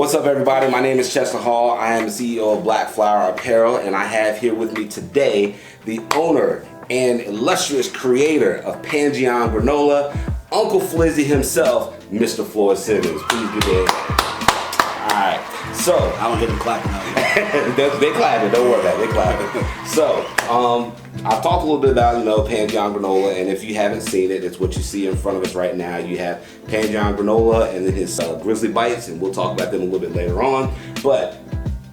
What's up, everybody? My name is Chester Hall. I am the CEO of Black Flower Apparel, and I have here with me today the owner and illustrious creator of Pangeon Granola, Uncle Flizzy himself, Mr. Floyd Simmons. Please give me a Alright, so I don't hear them clapping out here. they clapping, don't worry about it, they clapping. So, I've talked a little bit about, Pangeon Granola, and if you haven't seen it, it's what you see in front of us right now. You have Pangeon Granola and then his Grizzly Bites, and we'll talk about them a little bit later on. But,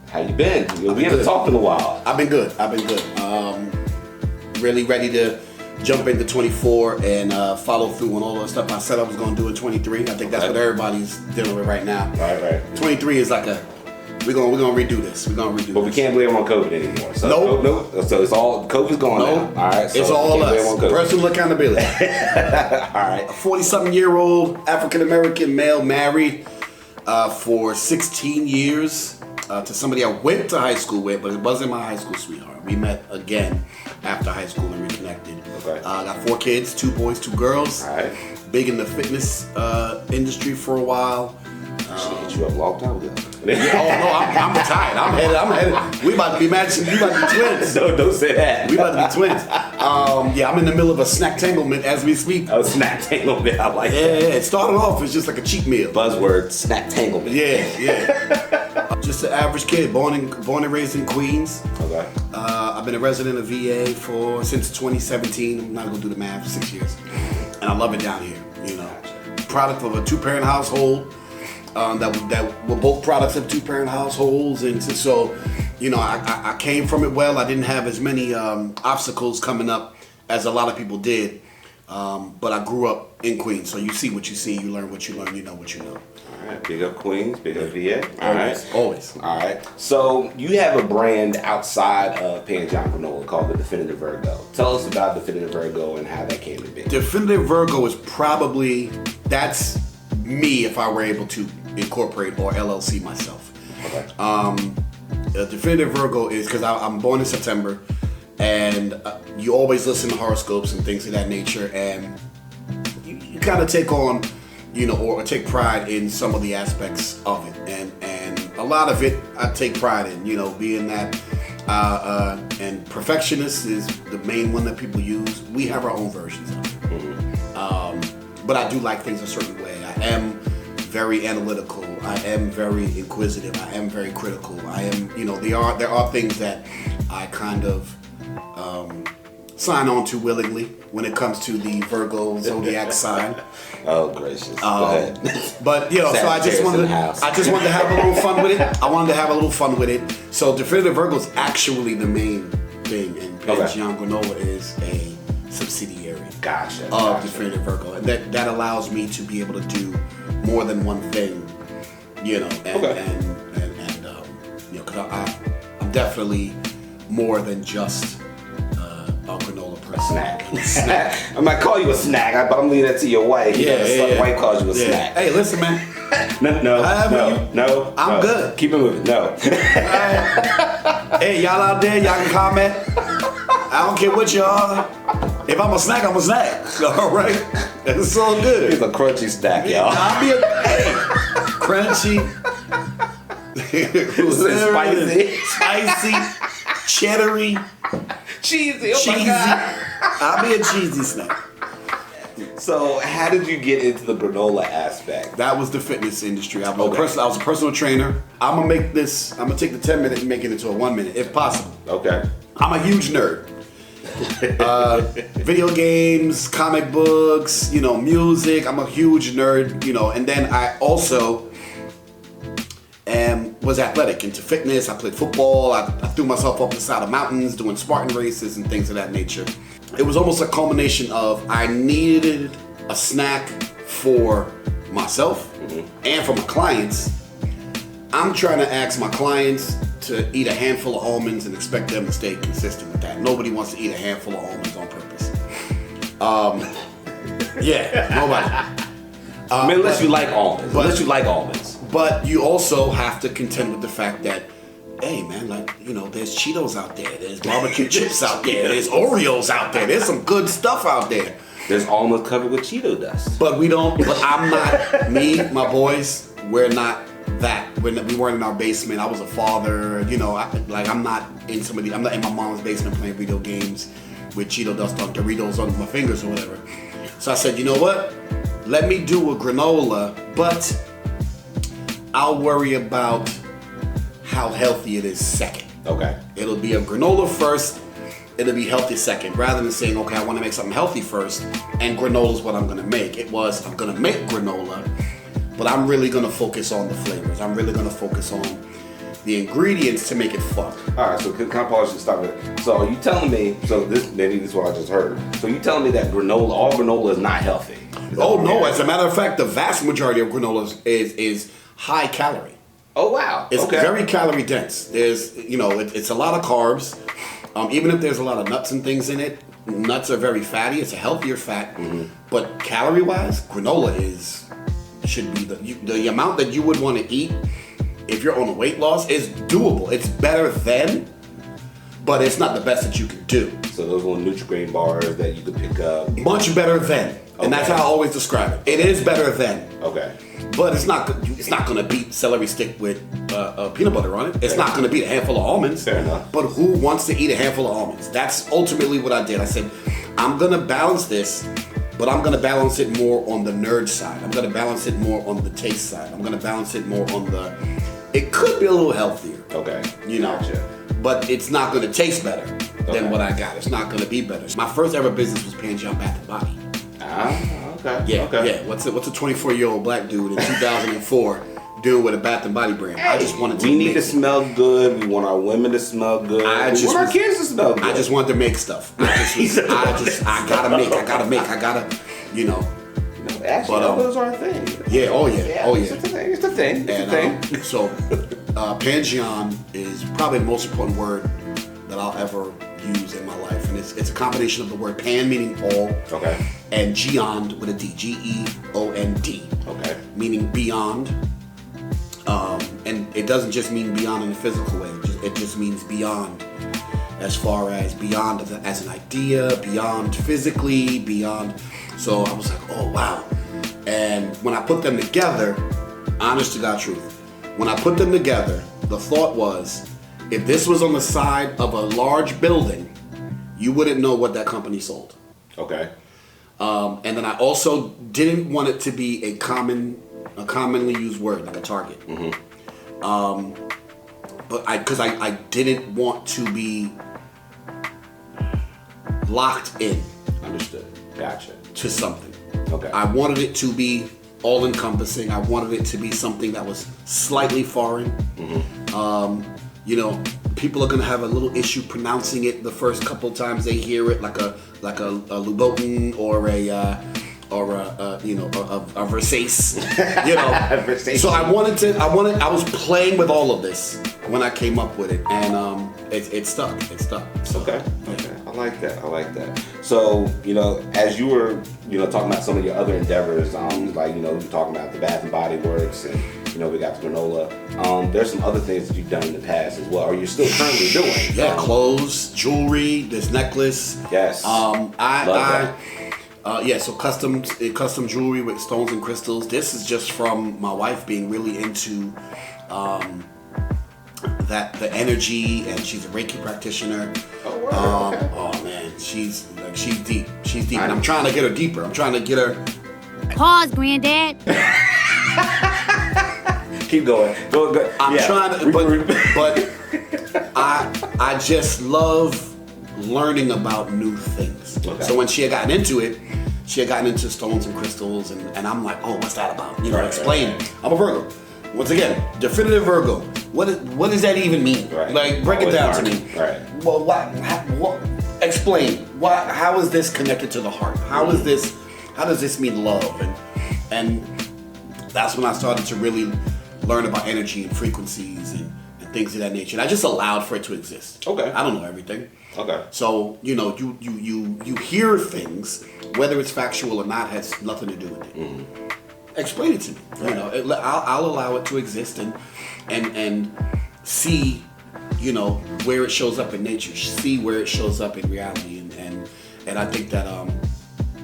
how you been? We haven't talked in a while. I've been good. Really ready to jump into 24 and follow through on all the stuff I said I was going to do in 23. I think that's what everybody's dealing with right now. Right. 23 is like we're gonna redo this. But we can't blame them on COVID anymore. So, nope. So it's all COVID's gone now. All right. So it's all us. Personal accountability. All right. A 40-something-year-old African American male, married for 16 years to somebody I went to high school with, but it wasn't my high school sweetheart. We met again after high school and reconnected. Okay. Got 4 kids, 2 boys, 2 girls. All right. Big in the fitness industry for a while. Should hit you up a long time ago. I'm retired. I'm headed. We about to be matching. We about to be twins. Don't say that. We about to be twins. I'm in the middle of a snack tanglement as we speak. Oh, snack tanglement. I like that. Yeah. It started off as just like a cheap meal. Buzzword, snack tanglement. Yeah. Just an average kid, born and raised in Queens. Okay. I've been a resident of VA since 2017. I'm not gonna do the math, 6 years, and I love it down here. Product of a 2-parent household. That were both products of 2-parent households, and so I came from it well. I didn't have as many obstacles coming up as a lot of people did, but I grew up in Queens. So you see what you see, you learn what you learn, you know what you know. All right, big up Queens, big up VA. Always. All right. So you have a brand outside of Pangeon Granola called the Definitive Virgo. Tell us about Definitive Virgo and how that came to be. Definitive Virgo is that's me if I were able to incorporate or LLC myself. Okay. Definitive Virgo is because I'm born in September, and you always listen to horoscopes and things of that nature, and you kind of take on, or take pride in some of the aspects of it, and a lot of it I take pride in, being that, and perfectionist is the main one that people use. We have our own versions of it. Mm-hmm. But I do like things a certain way. I am very analytical. I am very inquisitive. I am very critical. I am, there are things that I kind of sign on to willingly when it comes to the Virgo zodiac sign. Oh, gracious. Go ahead. But so I just wanted to have a little fun with it. So Definitive Virgo is actually the main thing, and Pangeon Granola is a subsidiary of Definitive Virgo, and that allows me to be able to do more than one thing, because I'm definitely more than just a granola person. Snack. I might call you a snack, but I'm leaving that to your wife. Your wife calls you a snack. Hey, listen, man. No. I'm good. Keep it moving. No. Hey, y'all out there, y'all can comment. I don't care what y'all. If I'm a snack, I'm a snack. All right? It's all good. It's a crunchy snack, y'all. I'll be crunchy. Spicy, cheddary, cheesy. Oh cheesy. My God. I'll be a cheesy snack. So, how did you get into the granola aspect? That was the fitness industry. I was a personal trainer. I'm gonna take the 10 minute and make it into a 1 minute, if possible. Okay. I'm a huge nerd. Video games, comic books, music. I'm a huge nerd, and then I also was athletic, into fitness. I played football. I threw myself up the side of mountains doing Spartan races and things of that nature. It was almost a culmination of I needed a snack for myself and for my clients. I'm trying to ask my clients to eat a handful of almonds and expect them to stay consistent with that. Nobody wants to eat a handful of almonds on purpose. Nobody. Unless you like almonds. But you also have to contend with the fact that, hey man, there's Cheetos out there, there's barbecue chips out there, there's Oreos out there, there's some good stuff out there. There's almonds covered with Cheeto dust. But I'm not, my boys, we're not that when we weren't in our basement. I was a father, I'm not I'm not in my mom's basement playing video games with Cheeto dust on Doritos on my fingers or whatever. So I said, you know what? Let me do a granola, but I'll worry about how healthy it is second. Okay. It'll be a granola first, it'll be healthy second, rather than saying, okay, I want to make something healthy first, and granola is what I'm going to make. It was, I'm going to make granola, but I'm really going to focus on the flavors. I'm really going to focus on the ingredients to make it fun. All right, so can I pause and start with it? So are you telling me, maybe this is what I just heard. So you telling me that all granola is not healthy? Oh no, as a matter of fact, the vast majority of granola is high calorie. Oh wow. It's okay. very calorie dense. There's, it's a lot of carbs. Even if there's a lot of nuts and things in it, nuts are very fatty. It's a healthier fat. Mm-hmm. But calorie wise, granola should be the amount that you would want to eat if you're on a weight loss is doable. It's better than, but it's not the best that you can do. So those little Nutri-Grain bars that you could pick up. Much better than. Okay. And that's how I always describe it. It is better than. Okay. But it's not going to beat celery stick with peanut butter on it. It's not going to beat a handful of almonds. Fair enough. But who wants to eat a handful of almonds? That's ultimately what I did. I said, I'm going to balance this, but I'm going to balance it more on the nerd side. I'm going to balance it more on the taste side. I'm going to balance it more on it could be a little healthier. Okay. Gotcha. But it's not going to taste better than what I got. It's not going to be better. My first ever business was Pangeon Bath and Body. Okay. Yeah, okay. Yeah. What's a 24-year-old black dude in 2004 doing with a Bath and Body brand? I just wanted to. We need to smell good. We want our women to smell good. We want our kids to smell good. I just wanted to make stuff. I gotta make. Actually, those are a thing. Yeah. Oh yeah. It's a thing. So, Pangeon is probably the most important word that I'll ever use in my life, and it's a combination of the word pan, meaning all, okay, and geond with a D, Geond, okay, meaning beyond. And it doesn't just mean beyond in a physical way. It just means beyond, as far as beyond as an idea, beyond physically, beyond. So I was like, oh wow. And when I put them together, honest to God truth, when I put them together, the thought was, if this was on the side of a large building, you wouldn't know what that company sold. Okay. And then I also didn't want it to be a commonly used word, like a Target. Mm-hmm. But because I didn't want to be locked in. Understood. Gotcha. To something. Okay. I wanted it to be all-encompassing. I wanted it to be something that was slightly foreign. Mm-hmm. People are gonna have a little issue pronouncing it the first couple times they hear it, like a Louboutin or a Versace, Versace. So I was playing with all of this when I came up with it, and it stuck. So, okay. I like that. So, as you were, talking about some of your other endeavors, you're talking about the Bath and Body Works, and we got the granola. There's some other things that you've done in the past as well, or you're still currently doing. Yeah, clothes, jewelry, this necklace. Yes. So custom jewelry with stones and crystals. This is just from my wife being really into the energy, and she's a Reiki practitioner. Oh, wow. Okay. Oh man, she's deep. And I'm trying to get her deeper. I'm trying to get her. Pause, Granddad. Keep going. Go. I'm trying to, but I just love learning about new things. Okay. So when she had gotten into it, she had gotten into stones and crystals, and I'm like, oh, what's that about? Explain. Right. I'm a Virgo. Once again, definitive Virgo. What does that even mean? Right. Like, break it down to me. Right. Well, what? Explain. How is this connected to the heart? How does this mean love? And that's when I started to really learn about energy and frequencies and things of that nature. And I just allowed for it to exist. Okay. I don't know everything. Okay. So, you hear things, whether it's factual or not, has nothing to do with it. Mm-hmm. Explain it to me. Right. I'll allow it to exist and see, where it shows up in nature, see where it shows up in reality, and I think that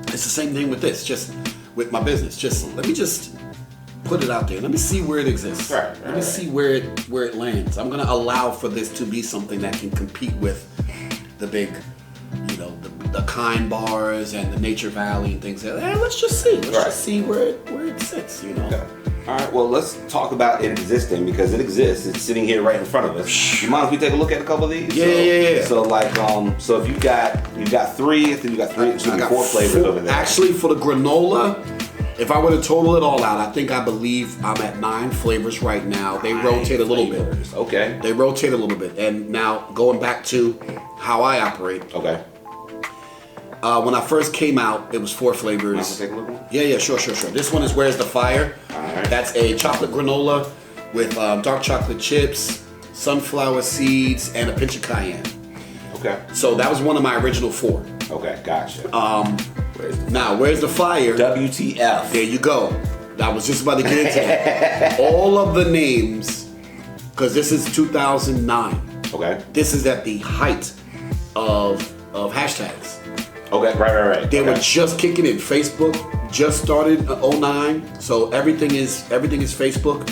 it's the same thing with this, just with my business. Let me put put it out there. Let me see where it exists. Let me see where it lands. I'm gonna allow for this to be something that can compete with the big, the Kind bars and the Nature Valley and things like that. Let's just see. Let's just see where it sits. Okay. All right. Well, let's talk about it existing because it exists. It's sitting here right in front of us. You mind if we take a look at a couple of these? Yeah. So like, so if you got 3, I think you got 3. It should be 4 flavors over there. Actually, for the granola, if I were to total it all out, I believe I'm at 9 flavors right now. They rotate a little bit. Okay. They rotate a little bit. And now going back to how I operate. Okay. When I first came out, it was 4 flavors. Want to take a look? Yeah, sure. This one is Where's the Fire? All right. That's a chocolate granola with dark chocolate chips, sunflower seeds, and a pinch of cayenne. Okay. So that was one of my original 4. Okay, gotcha. Where's the Fire? WTF. There you go. I was just about to get into that. All of the names, because this is 2009. Okay. This is at the height of hashtags. Okay, right. They were just kicking in. Facebook just started in 2009, so everything is Facebook.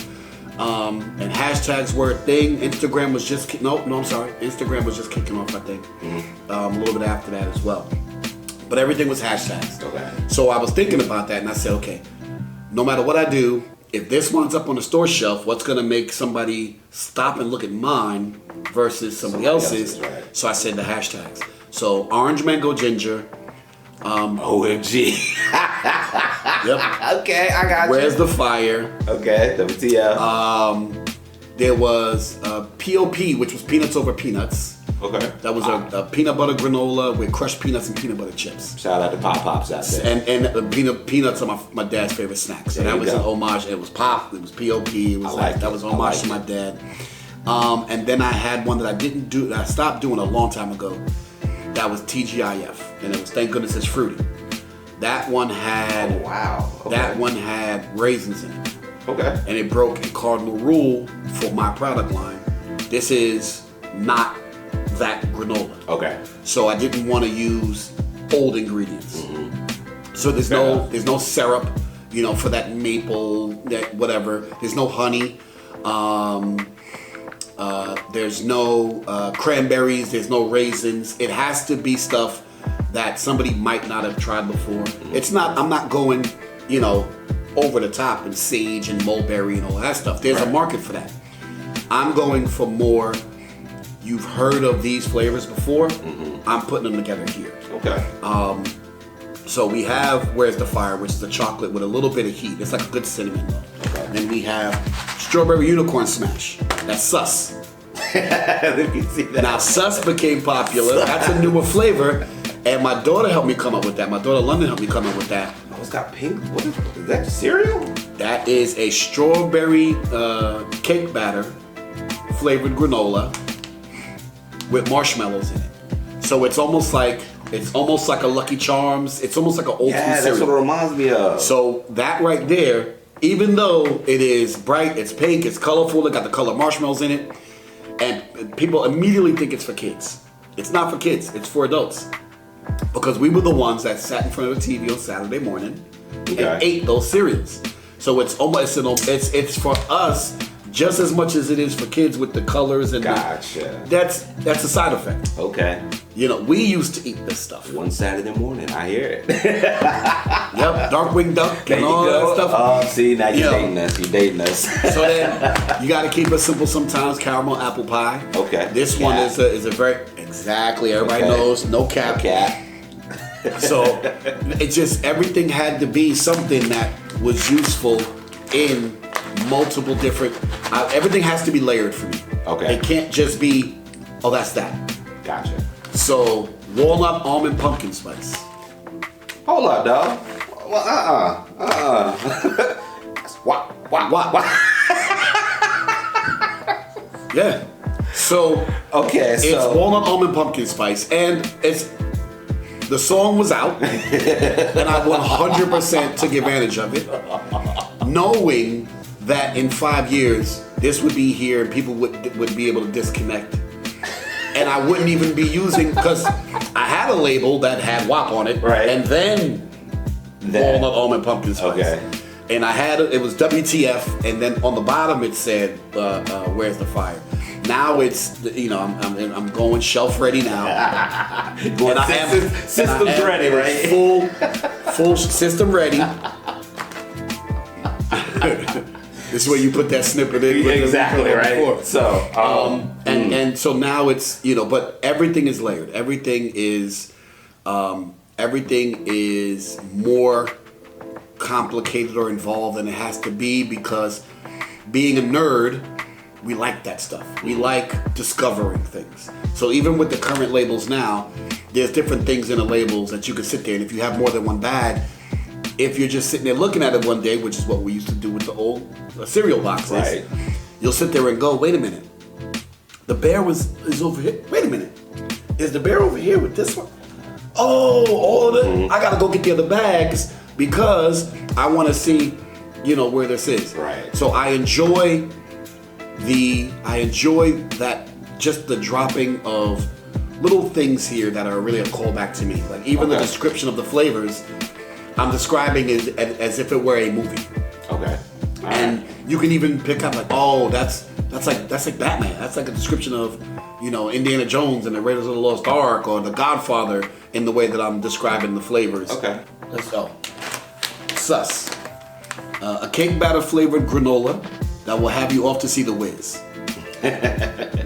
And hashtags were a thing. Instagram was just Instagram was just kicking off, I think. A little bit after that as well. But everything was hashtags. Okay. So I was thinking about that, and I said, okay, no matter what I do, if this one's up on the store shelf, what's gonna make somebody stop and look at mine versus somebody else's? Right. So I said the hashtags. So orange mango ginger. OMG. Yep. Okay, I got Where's the Fire? Okay, WTF. There was POP, which was peanuts over peanuts. Okay. That was a peanut butter granola with crushed peanuts and peanut butter chips. Shout out to Pop Pops out there. And the peanuts are my dad's favorite snack. So that was an homage. It was Pop. It was POP. It was that was homage to my dad. And then I had one that I didn't do. That I stopped doing a long time ago. That was TGIF, and it was Thank Goodness It's Fruity. That one had That one had raisins in it. Okay. And it broke a cardinal rule for my product line. This is not that granola. Okay. So I didn't want to use old ingredients. So there's no syrup, for that maple, that whatever. There's no honey. There's no cranberries. There's no raisins. It has to be stuff that somebody might not have tried before. I'm not going, over the top and sage and mulberry and all that stuff. There's a market for that. I'm going for more. You've heard of these flavors before. I'm putting them together here. Okay. So we have Where's the Fire, which is a chocolate with a little bit of heat. It's like a good cinnamon though. Okay. Then we have Strawberry Unicorn Smash. That's sus. Let me see that. Now sus became popular. That's a newer flavor. And my daughter helped me come up with that. My daughter London helped me come up with that. Oh, it's got pink. What is that? Cereal? That is a strawberry cake batter flavored granola with marshmallows in it. So it's almost like a Lucky Charms. It's almost like an old school cereal. That's what it reminds me of. So that right there, even though it is bright, it's pink, it's colorful, it got the color marshmallows in it, and people immediately think it's for kids. It's not for kids, it's for adults. Because we were the ones that sat in front of the TV on Saturday morning and ate those cereals. So it's it's for us just as much as it is for kids with the colors and gotcha. That's a side effect. Okay. We used to eat this stuff. One Saturday morning, I hear it. Yep, Darkwing Duck and all that stuff. Oh, see, now you're dating us. You're dating us. So then, you got to keep it simple sometimes. Caramel apple pie. Okay. This one is a very everybody knows no cap. So it just everything had to be something that was useful in multiple different. Everything has to be layered for me. Okay. It can't just be, oh, that's that. Gotcha. So walnut, almond, pumpkin spice. Hold up, dog. Well, What? Yeah. So okay, it's walnut, almond, pumpkin spice, and the song was out, and I 100% took advantage of it, knowing that in 5 years this would be here and people would be able to disconnect, and I wouldn't even be using, because I had a label that had WAP on it, right, and then walnut, almond, pumpkin spice. Okay. And it was WTF, and then on the bottom it said, "Where's the fire?" Now it's, I'm going shelf ready now. System's ready, right? Full system ready. This is where you put that snippet in. Exactly, right? Before. So, and so now it's, but everything is layered. Everything is more complicated or involved than it has to be, because being a nerd, we like that stuff. We like discovering things. So even with the current labels now, there's different things in the labels that you can sit there, and if you have more than one bag, if you're just sitting there looking at it one day, which is what we used to do with the old cereal boxes, right, you'll sit there and go, wait a minute, the bear is over here. Wait a minute, is the bear over here with this one? Oh, all of it. I gotta go get the other bags because I want to see, where this is. Right. So I enjoy that, just the dropping of little things here that are really a callback to me. Like even the description of the flavors, I'm describing it as if it were a movie. Okay. And you can even pick up like, oh, that's like Batman. That's like a description of, Indiana Jones and the Raiders of the Lost Ark, or The Godfather, in the way that I'm describing the flavors. Okay. Let's go. Sus. A cake batter flavored granola that will have you off to see the whiz.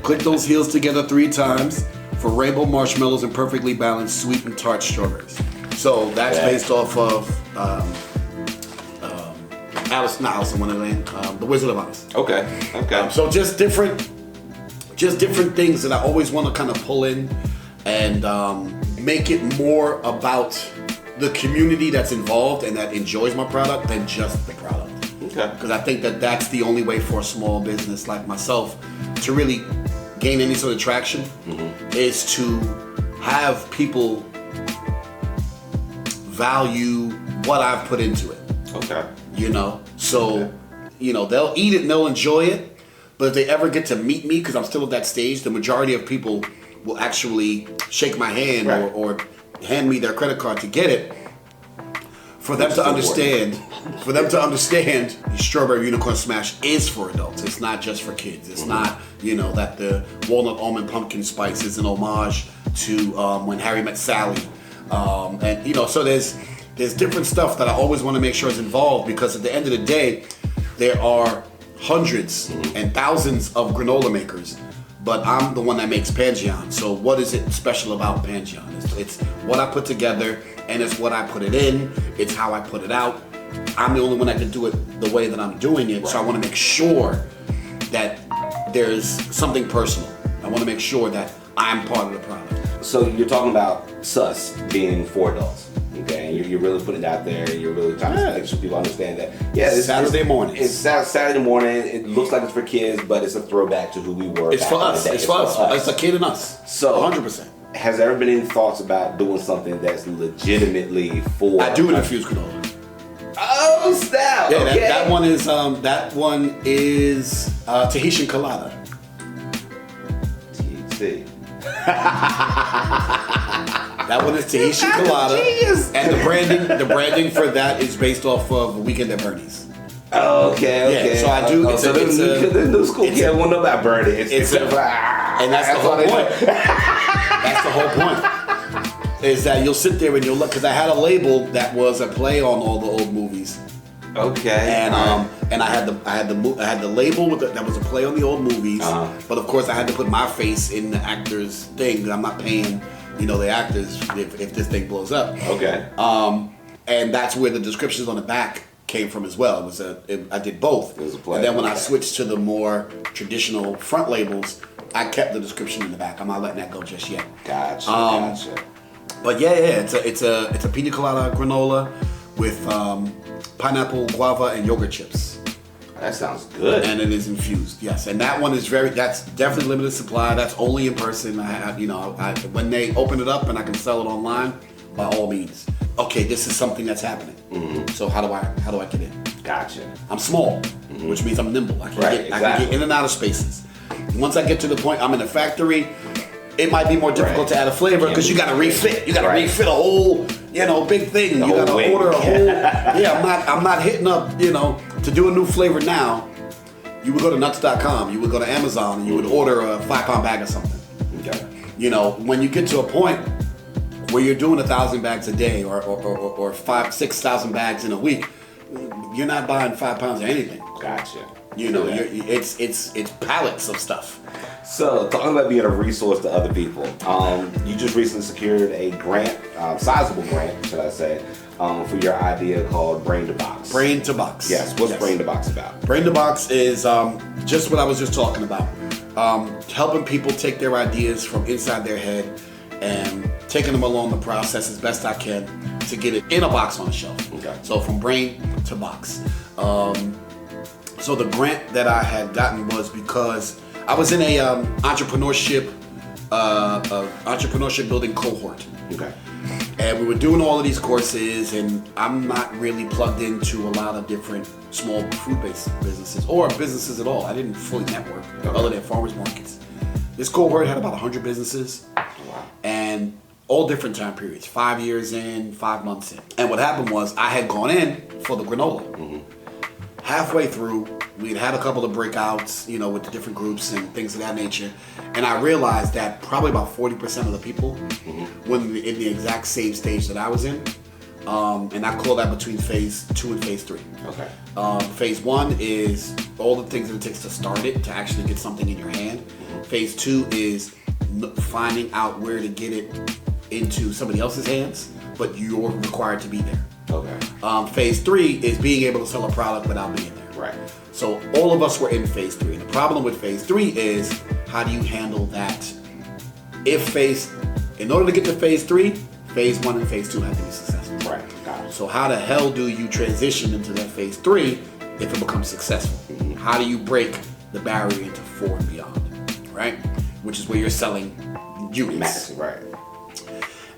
Click those heels together 3 times for rainbow marshmallows and perfectly balanced sweet and tart strawberries. So that's based off of Alice in Wonderland, The Wizard of Oz. Okay. So just different things that I always want to kind of pull in and make it more about the community that's involved and that enjoys my product than just the product. Okay. Because I think that that's the only way for a small business like myself to really gain any sort of traction, is to have people value what I've put into it. Okay. So, they'll eat it and they'll enjoy it, but if they ever get to meet me, because I'm still at that stage, the majority of people will actually shake my hand or hand me their credit card to get it. For them to understand, the Strawberry Unicorn Smash is for adults. It's not just for kids. It's not, that the Walnut Almond Pumpkin Spice is an homage to When Harry Met Sally. So there's different stuff that I always want to make sure is involved, because at the end of the day, there are hundreds and thousands of granola makers, but I'm the one that makes Pangeon. So what is it special about Pangeon? It's what I put together, and it's what I put it in. It's how I put it out. I'm the only one that can do it the way that I'm doing it. Right. So I want to make sure that there's something personal. I want to make sure that I'm part of the product. So you're talking about Sus being for adults, okay? And you're really putting it out there, and you're really trying to make sure people understand that. Yeah, it's Saturday morning. It's Saturday morning. It looks like it's for kids, but it's a throwback to who we were. It's for us. It's for us. It's a kid and us. So 100%. Has there ever been any thoughts about doing something that's legitimately for? I do infused granola. Oh snap! Yeah, okay. that one is Tahitian colada. THC. That one is Tahitian colada, and the branding for that is based off of Weekend at Bernie's. Okay. Yeah, so I do. So the new school kid won't know about Bernie. And that's the whole point. That's the whole point. Is that you'll sit there and you'll look, because I had a label that was a play on all the old movies. Okay. And I had the label that was a play on the old movies, but of course I had to put my face in the actor's thing. I'm not paying, the actors if this thing blows up. Okay. And that's where the descriptions on the back came from as well. I did both. It was a play. And then when I switched to the more traditional front labels, I kept the description in the back. I'm not letting that go just yet. Gotcha. But it's a pina colada granola with pineapple, guava, and yogurt chips. That sounds good. And it is infused, yes. And that one is that's definitely limited supply. That's only in person. When they open it up and I can sell it online, by all means. Okay, this is something that's happening. Mm-hmm. So how do I get in? Gotcha. I'm small, which means I'm nimble. I can get in and out of spaces. Once I get to the point I'm in a factory, it might be more difficult to add a flavor because you got to refit. You got to refit a whole, big thing. You got to order a I'm not hitting up, to do a new flavor now. You would go to nuts.com, you would go to Amazon, and you would order a 5-pound bag of something. Okay. When you get to a point where you're doing 1,000 bags a day or 6,000 bags in a week, you're not buying 5 pounds of anything. Gotcha. It's pallets of stuff. So, talking about being a resource to other people, you just recently secured a grant, sizable grant, should I say, for your idea called Brain to Box. Brain to Box. Yes. What's Brain to Box about? Brain to Box is just what I was just talking about. Helping people take their ideas from inside their head and taking them along the process as best I can to get it in a box on a shelf. Okay. So from brain to box. So the grant that I had gotten was because I was in a entrepreneurship building cohort. Okay. And we were doing all of these courses, and I'm not really plugged into a lot of different small food-based businesses or businesses at all. I didn't fully network other than farmers markets. This cohort had about 100 businesses, and all different time periods, 5 years in, 5 months in. And what happened was I had gone in for the granola. Mm-hmm. Halfway through, we'd had a couple of breakouts, with the different groups and things of that nature. And I realized that probably about 40% of the people were in the exact same stage that I was in. And I call that between phase 2 and phase 3. Okay. Phase 1 is all the things that it takes to start it, to actually get something in your hand. Mm-hmm. Phase 2 is finding out where to get it into somebody else's hands, but you're required to be there. Okay. Phase 3 is being able to sell a product without being there. Right. So all of us were in phase 3. And the problem with phase 3 is, how do you handle that? In order to get to phase 3, phase 1 and phase 2 have to be successful. Right. Got it. So how the hell do you transition into that phase 3 if it becomes successful? Mm-hmm. How do you break the barrier into 4 and beyond? Right? Which is where you're selling units. Right.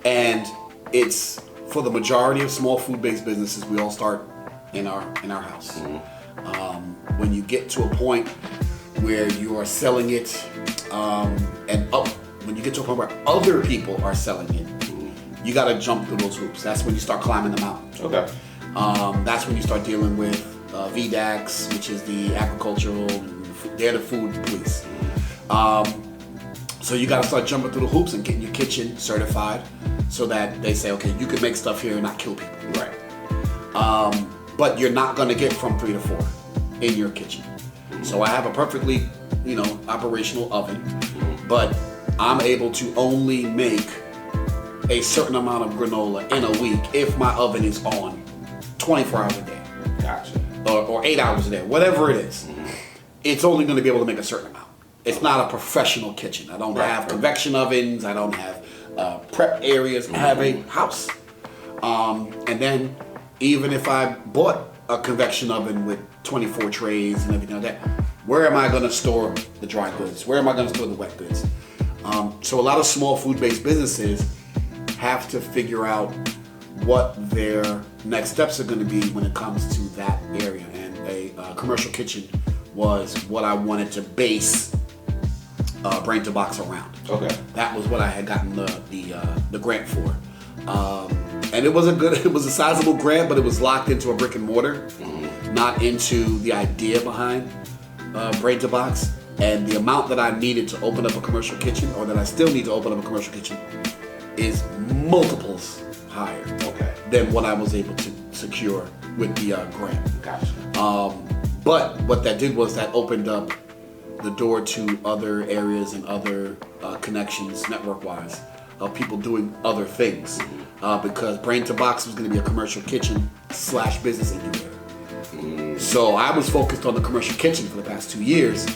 And it's, for the majority of small food-based businesses, we all start in our house. Mm-hmm. When you get to a point where you are selling it, when you get to a point where other people are selling it, you got to jump through those hoops. That's when you start climbing the mountain. Okay. That's when you start dealing with VDACs, which is the agricultural, they're the food police. So you got to start jumping through the hoops and getting your kitchen certified, so that they say, okay, you can make stuff here and not kill people. Right. But you're not going to get from 3 to 4 in your kitchen. So I have a perfectly, operational oven, but I'm able to only make a certain amount of granola in a week if my oven is on 24 hours a day. Gotcha. Or 8 hours a day, whatever it is. It's only going to be able to make a certain amount. It's not a professional kitchen. I don't have convection ovens. I don't have prep areas. I have a house. And then even if I bought a convection oven with 24 trays and everything like that, where am I going to store the dry goods? Where am I going to store the wet goods? So a lot of small food-based businesses have to figure out what their next steps are going to be when it comes to that area. And a commercial kitchen was what I wanted to base Brain to Box around. Okay. That was what I had gotten the grant for. And it was a sizable grant, but it was locked into a brick and mortar, not into the idea behind Brain to Box. And the amount that I needed to open up a commercial kitchen, or that I still need to open up a commercial kitchen, is multiples higher than what I was able to secure with the grant. Gotcha. But what that did was that opened up the door to other areas and other connections, network-wise, of people doing other things. Because Brain to Box was going to be a commercial kitchen / business incubator. So I was focused on the commercial kitchen for the past 2 years,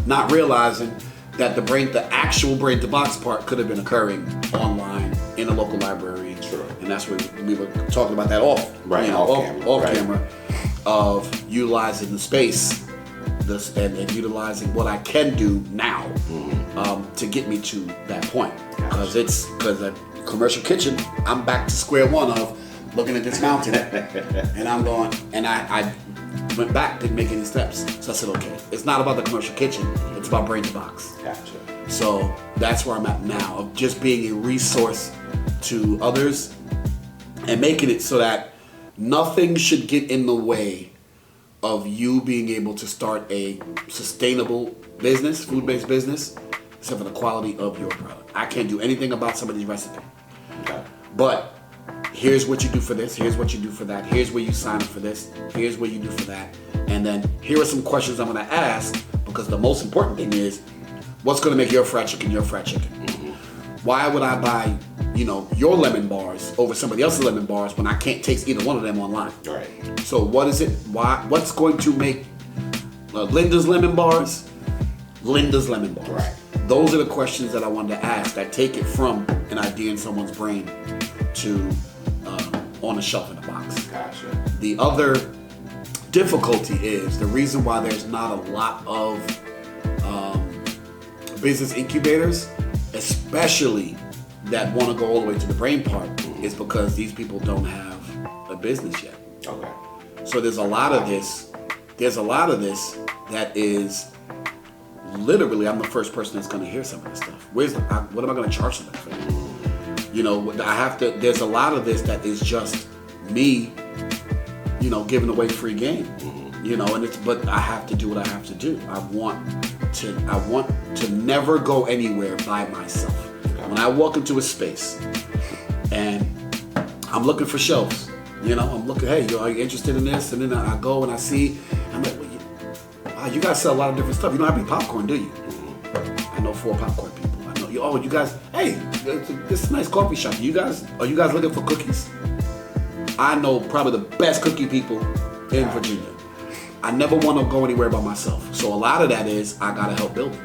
not realizing that the actual Brain to Box part could have been occurring online in a local library. Sure. And that's what we were talking about that off camera, of utilizing the space, and utilizing what I can do now to get me to that point. Because a commercial kitchen, I'm back to square one of looking at this mountain, and I'm going, and I went back, didn't make any steps. So I said, okay, it's not about the commercial kitchen, it's about Brain to Box. Gotcha. So that's where I'm at now, of just being a resource to others and making it so that Nothing should get in the way of you being able to start a sustainable business, food-based business, except for the quality of your product. I can't do anything about somebody's recipe. Okay. But here's what you do for this, here's what you do for that, here's where you sign up for this, here's what you do for that. And then here are some questions I'm gonna ask, because the most important thing is, what's gonna make your fried chicken your fried chicken? Why would I buy, your lemon bars over somebody else's lemon bars when I can't taste either one of them online? Right. So what is it? What's going to make Linda's lemon bars? Linda's lemon bars. Right. Those are the questions that I wanted to ask that take it from an idea in someone's brain to on a shelf in a box. Gotcha. The other difficulty is the reason why there's not a lot of business incubators, especially that want to go all the way to the brain part, is because these people don't have a business yet. Okay. So there's a lot of this that is literally, I'm the first person that's going to hear some of this stuff. What am I going to charge somebody for? There's a lot of this that is just me, giving away free game. But I have to do what I have to do. I want to never go anywhere by myself. When I walk into a space and I'm looking for shelves, I'm looking, hey, are you interested in this? And then I go and I see, I'm like, wow, you guys sell a lot of different stuff. You don't have any popcorn, do you? I know 4 popcorn people. I know you guys, hey, this is a nice coffee shop. Are you guys looking for cookies? I know probably the best cookie people in Virginia. I never want to go anywhere by myself. So a lot of that is I gotta help build it.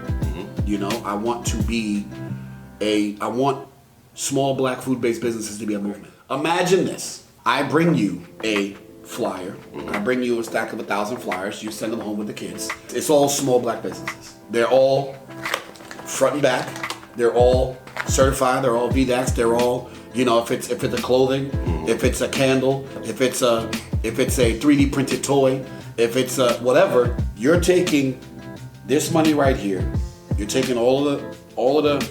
I want small black food-based businesses to be a movement. Imagine this. I bring you a flyer. I bring you a stack of 1,000 flyers. You send them home with the kids. It's all small black businesses. They're all front and back. They're all certified. They're all VDAX. They're all, if it's a clothing, if it's a candle, if it's a 3D printed toy, if it's a whatever, you're taking this money right here. You're taking all of the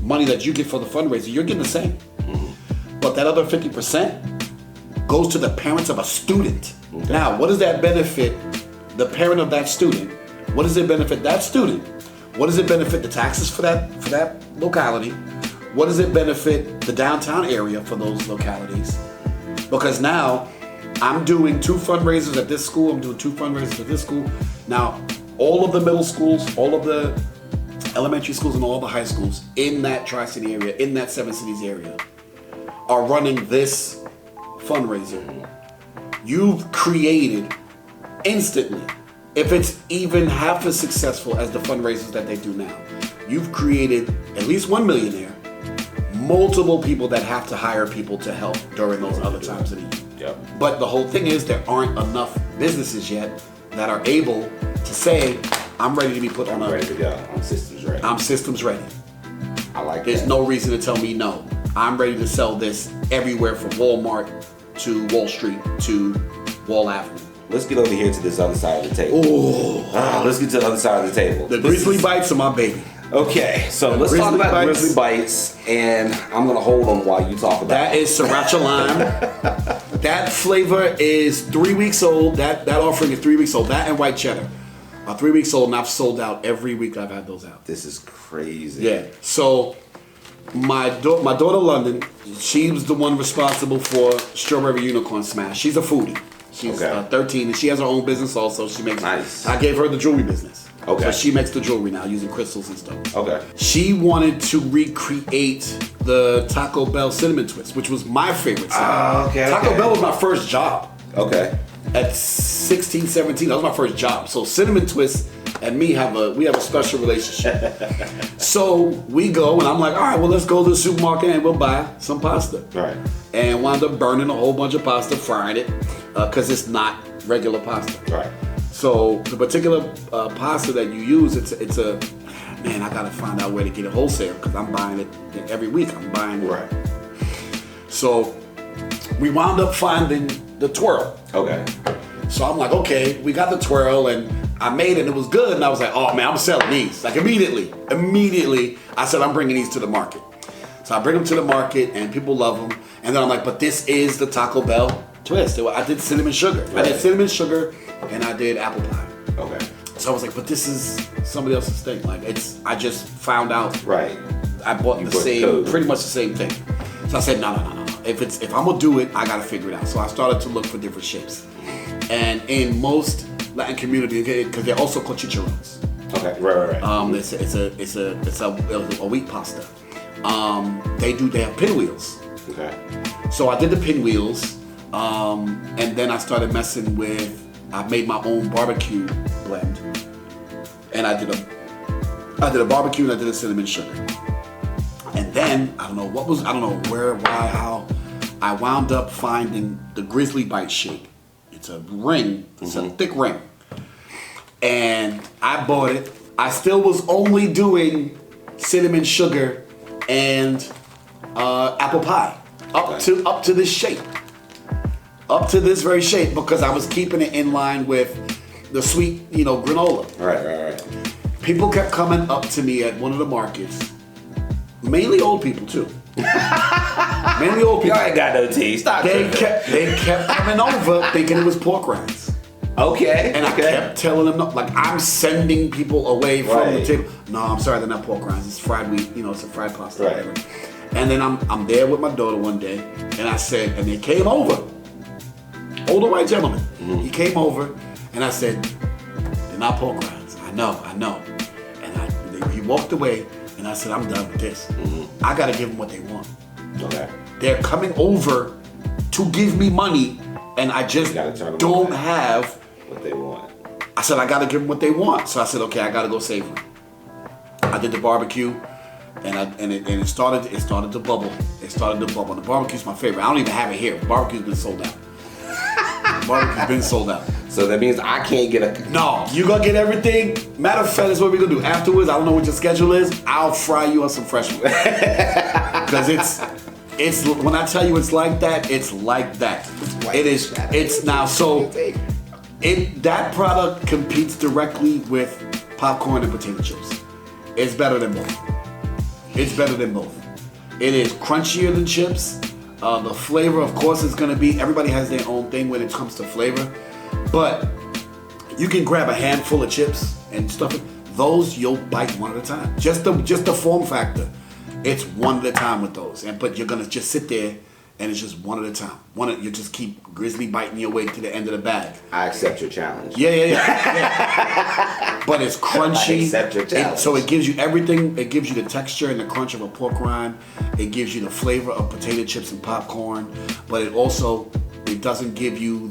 money that you get for the fundraiser. You're getting the same. But that other 50% goes to the parents of a student. Okay. Now, what does that benefit the parent of that student? What does it benefit that student? What does it benefit the taxes for that locality? What does it benefit the downtown area for those localities? Because now I'm doing 2 fundraisers at this school, I'm doing 2 fundraisers at this school. Now, all of the middle schools, all of the elementary schools and all the high schools in that Tri-City area, in that 7 cities area, are running this fundraiser. You've created instantly, if it's even half as successful as the fundraisers that they do now, you've created at least 1 millionaire, multiple people that have to hire people to help during those other times of the year. Yep. But the whole thing is there aren't enough businesses yet that are able to say, I'm ready to be put on I'm ready to go. I'm systems ready. I'm systems ready. I like There's that. no reason to tell me no. I'm ready to sell this everywhere from Walmart to Wall Street to Wall Avenue. Let's get over here to this other side of the table. Ooh. Let's get to the other side of the table. The Grizzly Bites are my baby. Okay, so let's talk about Grizzly Bites, and I'm gonna hold them while you talk about that. That is sriracha lime. That flavor is 3 weeks old. That offering is 3 weeks old. That and white cheddar are 3 weeks old, and I've sold out every week I've had those out. This is crazy. Yeah. So my daughter London, she was the one responsible for Strawberry Unicorn Smash. She's a foodie. She's 13, and she has her own business also. She makes. Nice. I gave her the jewelry business. Okay. So she makes the jewelry now using crystals and stones. Okay. She wanted to recreate the Taco Bell cinnamon twist, which was my favorite. Okay. Taco Bell was my first job. Okay. At 16, 17, that was my first job. So cinnamon twist and me have a special relationship. So we go, and I'm like, all right, well, let's go to the supermarket and we'll buy some pasta. Right. And wound up burning a whole bunch of pasta, frying it, because it's not regular pasta. Right. So the particular pasta that you use, it's a man. I gotta find out where to get it wholesale because I'm buying it every week. I'm buying it. Right. So we wound up finding the twirl. Okay. So I'm like, okay, we got the twirl, and I made it. And it was good, and I was like, oh man, I'm selling these. Like immediately, I said I'm bringing these to the market. So I bring them to the market, and people love them. And then I'm like, but this is the Taco Bell twist. I did cinnamon sugar. I did cinnamon sugar, and I did apple pie. Okay. So I was like, but this is somebody else's thing. Like I just found out. Right. I bought pretty much the same thing. So I said, no. If I'm gonna do it, I gotta figure it out. So I started to look for different shapes. And in most Latin community, because they're also called chicharrones. Okay. Right. It's a wheat pasta. They have pinwheels. Okay. So I did the pinwheels, and then I started messing with. I made my own barbecue blend, and I did a barbecue and I did a cinnamon sugar. And then I don't know where, why, how, I wound up finding the Grizzly Bite shape. It's a ring. It's a thick ring, and I bought it. I still was only doing cinnamon sugar and apple pie up to this shape, up to this very shape, because I was keeping it in line with the sweet, granola. Right. People kept coming up to me at one of the markets, mainly old people too. Mainly old people. Y'all ain't got no tea. Stop. They kept coming over thinking it was pork rinds. Okay. And I kept telling them, no, like, I'm sending people away from the table. No, I'm sorry, they're not pork rinds. It's fried wheat, it's a fried pasta. Right. Whatever. And then I'm there with my daughter one day, and I said, and they came over. Older white gentleman. Mm-hmm. He came over, and I said, they're not pork rinds. I know. And he walked away, and I said, I'm done with this. Mm-hmm. I got to give them what they want. Okay. They're coming over to give me money, and I just don't have what they want. I said, I gotta give them what they want. So I said, okay, I gotta go save them. I did the barbecue, and it started to bubble. It started to bubble. And the barbecue's my favorite. I don't even have it here. The barbecue's been sold out. So that means I can't get a... No, you gonna get everything. Matter of fact, that's what we're gonna do. Afterwards, I don't know what your schedule is. I'll fry you on some fresh ones. Because it's when I tell you it's like that, it's like that. It is. It's now so. That product competes directly with popcorn and potato chips. It's better than both. It is crunchier than chips. The flavor, of course, is going to be. Everybody has their own thing when it comes to flavor, but you can grab a handful of chips and stuff it. Those you'll bite one at a time. Just the form factor. It's one at a time with those, but you're gonna just sit there, and it's just one at a time. You just keep grizzly biting your way to the end of the bag. I accept your challenge. Yeah. But it's crunchy. I accept your challenge. So it gives you everything. It gives you the texture and the crunch of a pork rind. It gives you the flavor of potato chips and popcorn. But it doesn't give you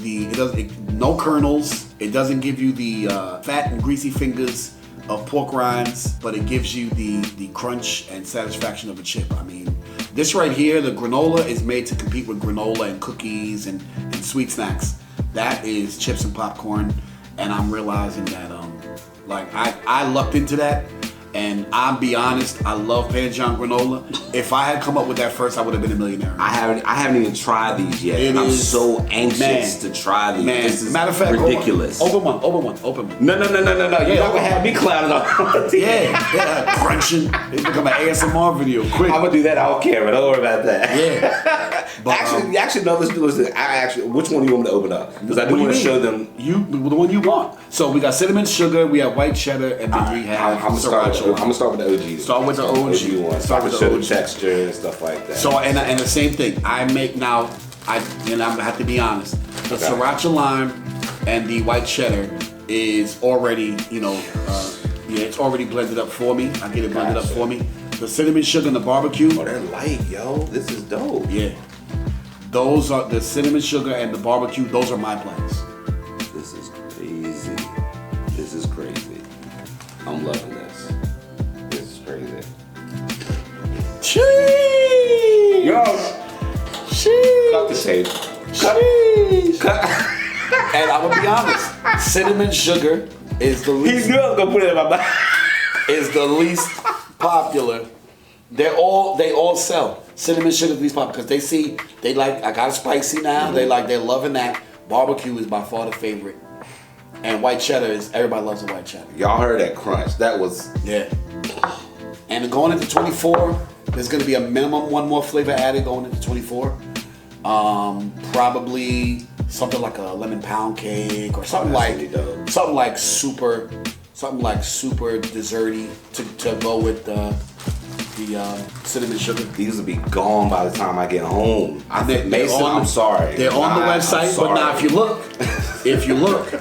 no kernels. It doesn't give you the fat and greasy fingers of pork rinds, but it gives you the crunch and satisfaction of a chip. I mean, this right here, the granola, is made to compete with granola and cookies and sweet snacks. That is chips and popcorn, and I'm realizing that I lucked into that. And I'll be honest, I love Pangeon Granola. If I had come up with that first, I would have been a millionaire. I haven't even tried these yet. I'm so anxious to try these. Man, this is matter of fact, ridiculous. Open one. No. You're not gonna have me clouded on. Yeah, crunching. It's become an ASMR video. Quick. I'm gonna do that off camera. Don't worry about that. Yeah. But, actually, no. Let's do this. Which one do you want me to open up? Because I do want to show them. The one you want. So we got cinnamon sugar, we have white cheddar, and then we have sriracha. I'm gonna start with the OG. Start with the OG one. Start with the show OG. the texture and stuff like that. So and the same thing. I make now. I have to be honest. The sriracha lime and the white cheddar is already it's already blended up for me. I get it blended up for me. The cinnamon sugar and the barbecue. Oh, they're light, yo. This is dope. Yeah. Those are the cinnamon sugar and the barbecue. Those are my blends. This is crazy. I'm loving this. This is crazy. Cheese! Yo! Cheese! Cut the tape. Cheese! And I'm gonna be honest, cinnamon sugar is the least. He's good. Go put it in my mouth. Is the least popular. They all sell. Cinnamon sugar is the least popular because they like. I got it spicy now. Mm-hmm. They're loving that. Barbecue is by far the favorite. And white cheddar is, everybody loves the white cheddar. Y'all heard that crunch. That was... Yeah. And going into 24, there's going to be a minimum one more flavor added going into 24. Probably something like a lemon pound cake or something super desserty to go with the cinnamon sugar. These will be gone by the time I get home. Mason, I'm sorry. They're on the website, but now if you look,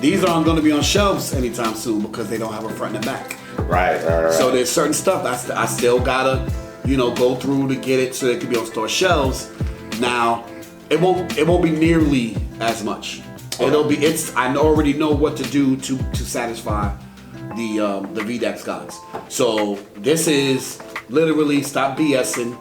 these aren't going to be on shelves anytime soon because they don't have a front and a back. Right. So there's certain stuff I still gotta, go through to get it so it can be on store shelves. Now, it won't be nearly as much. Okay. I already know what to do to satisfy the VDAX gods. So this is literally stop BSing,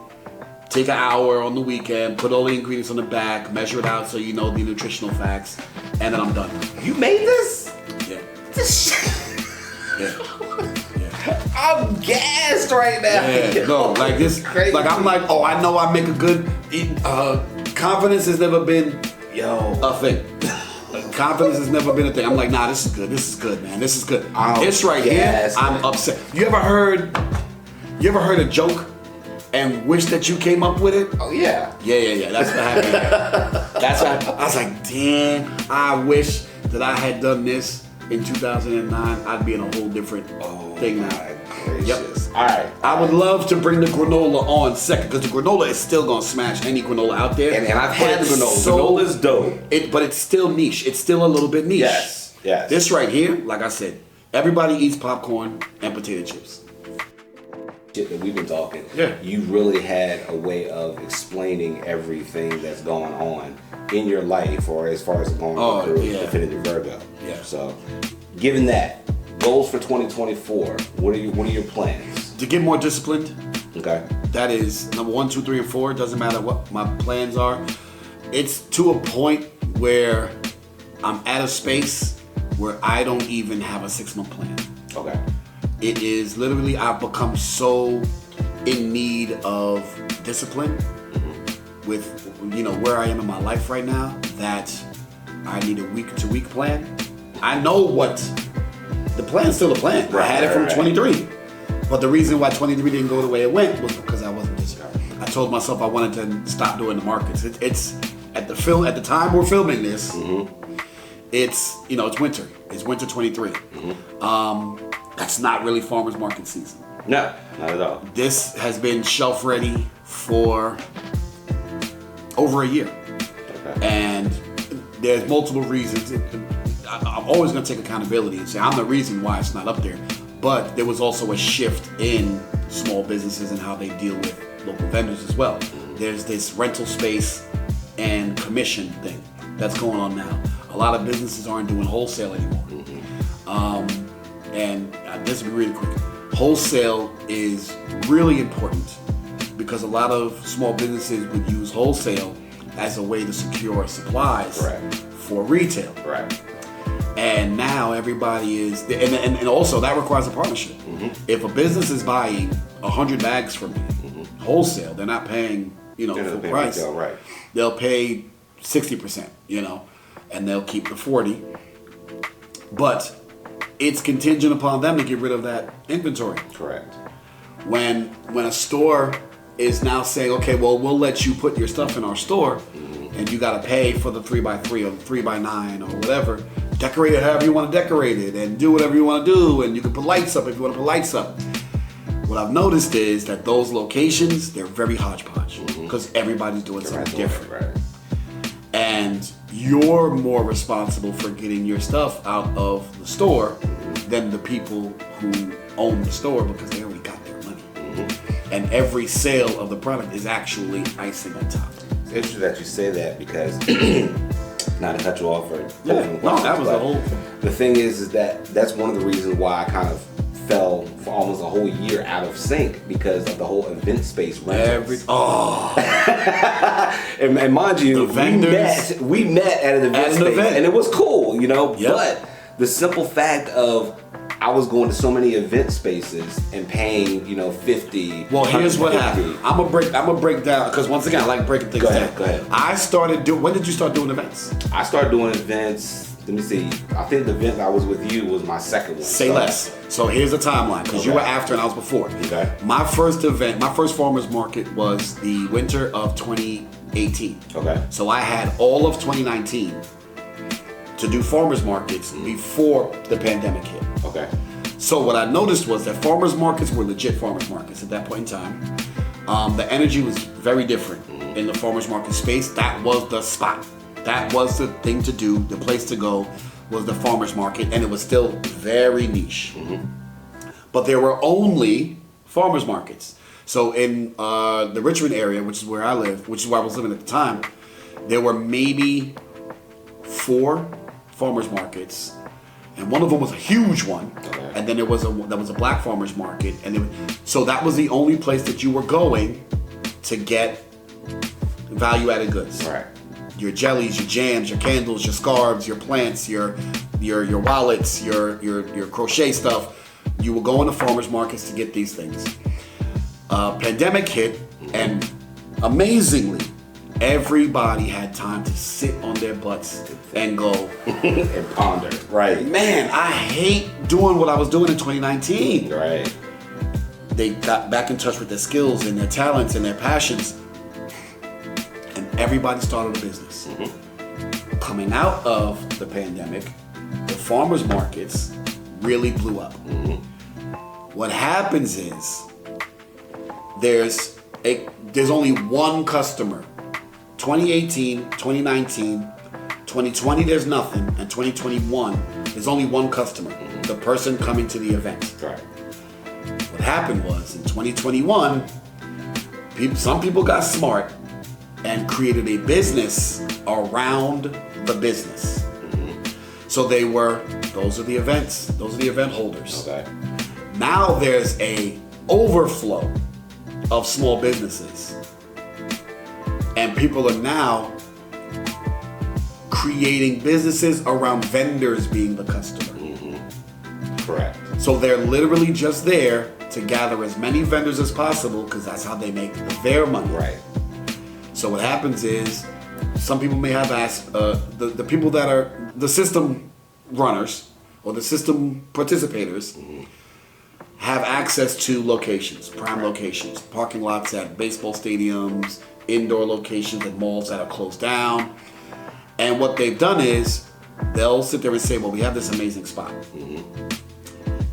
take an hour on the weekend, put all the ingredients on the back, measure it out so you know the nutritional facts, and then I'm done. You made this? Yeah. Yeah. I'm gassed right now. Yeah, no, like this, crazy. Like I'm like, oh, I know I make a good. Confidence has never been a thing. Confidence has never been a thing. I'm like, nah, this is good. This is good, man. This is good. This right here, I'm upset. You ever heard a joke and wish that you came up with it? Oh yeah. Yeah. That's what happened. That's what happened. I was like, damn, I wish that I had done this in 2009. I'd be in a whole different thing now. Yep. All right. I would love to bring the granola on second because the granola is still gonna smash any granola out there. And I've had the granola. Granola's dope. But it's still niche. It's still a little bit niche. Yes. This right here, like I said, everybody eats popcorn and potato chips. Shit that we've been talking. Yeah. You really had a way of explaining everything that's going on in your life, or as far as going through Definitive Virgo. Yeah. So, given that, goals for 2024. What are your plans? To get more disciplined. Okay. That is number 1, 2, 3, and 4. It doesn't matter what my plans are. It's to a point where I'm at a space where I don't even have a 6-month plan. Okay. It is literally, I've become so in need of discipline with, where I am in my life right now that I need a week-to-week plan. I know what the plan's still a plan. I had it from 23. But the reason why 23 didn't go the way it went was because I wasn't disciplined. I told myself I wanted to stop doing the markets. It's at the time we're filming this, it's winter. It's winter 23. That's not really farmers market season. No, not at all. This has been shelf ready for over a year. Okay. And there's multiple reasons. I'm always going to take accountability and say I'm the reason why it's not up there. But there was also a shift in small businesses and how they deal with local vendors as well. There's this rental space and commission thing that's going on now. A lot of businesses aren't doing wholesale anymore. And this will be really quick. Wholesale is really important because a lot of small businesses would use wholesale as a way to secure supplies for retail. Right. And now everybody is, and also that requires a partnership. If a business is buying 100 bags from me, wholesale, they're not paying, full price. Retail, right. They'll pay 60%, and they'll keep the 40. But it's contingent upon them to get rid of that inventory. Correct. When a store is now saying, okay, well, we'll let you put your stuff in our store, and you got to pay for the 3x3 or the 3x9 or whatever. Decorate it however you want to decorate it, and do whatever you want to do, and you can put lights up if you want to put lights up. What I've noticed is that those locations, they're very hodgepodge because everybody's doing something different. Right. And you're more responsible for getting your stuff out of the store than the people who own the store because they already got their money. And every sale of the product is actually icing on top. It's interesting that you say that because, not to cut you off that was the whole thing. The thing is that that's one of the reasons why I kind of fell for almost a whole year out of sync because of the whole event space rentals. And mind you, we met at an event space, and it was cool, But the simple fact of I was going to so many event spaces and paying, 50. Well, here's what happened. I'm gonna break down because once again, I like breaking things down. Go ahead. When did you start doing events? I started doing events. Let me see. I think the event I was with you was my second one. Say less. So here's the timeline because you were after and I was before. Okay. My first event, my first farmers market was the winter of 2019. 2018. Okay. So I had all of 2019 to do farmers markets before the pandemic hit. Okay. So what I noticed was that farmers markets were legit farmers markets at that point in time. The energy was very different in the farmers market space. That was the spot. That was the thing to do. The place to go was the farmers market, and it was still very niche. But there were only farmers markets. So in the Richmond area, which is where I live, which is where I was living at the time, there were maybe 4 farmers markets, and one of them was a huge one. Okay. And then there was a black farmers market, and so that was the only place that you were going to get value-added goods. Right. Your jellies, your jams, your candles, your scarves, your plants, your wallets, your crochet stuff. You were going to farmers markets to get these things. Pandemic hit, and amazingly, everybody had time to sit on their butts and go And ponder. Right. man, I hate doing what I was doing in 2019. Right. They got back in touch with their skills and their talents and their passions, and everybody started a business. Coming out of the pandemic, the farmers markets really blew up. What happens is there's only one customer. 2018, 2019, 2020 there's nothing, and 2021 there's only one customer, the person coming to the event. Right. What happened was in 2021, some people got smart and created a business around the business. So those are the events, those are the event holders. Okay. Now there's a overflow of small businesses. And people are now creating businesses around vendors being the customer. Correct. So they're literally just there to gather as many vendors as possible because that's how they make their money. Right. So what happens is some people may have asked, the people that are the system runners or the system participators have access to locations, prime locations, parking lots at baseball stadiums, indoor locations at malls that are closed down. And what they've done is they'll sit there and say, well, we have this amazing spot.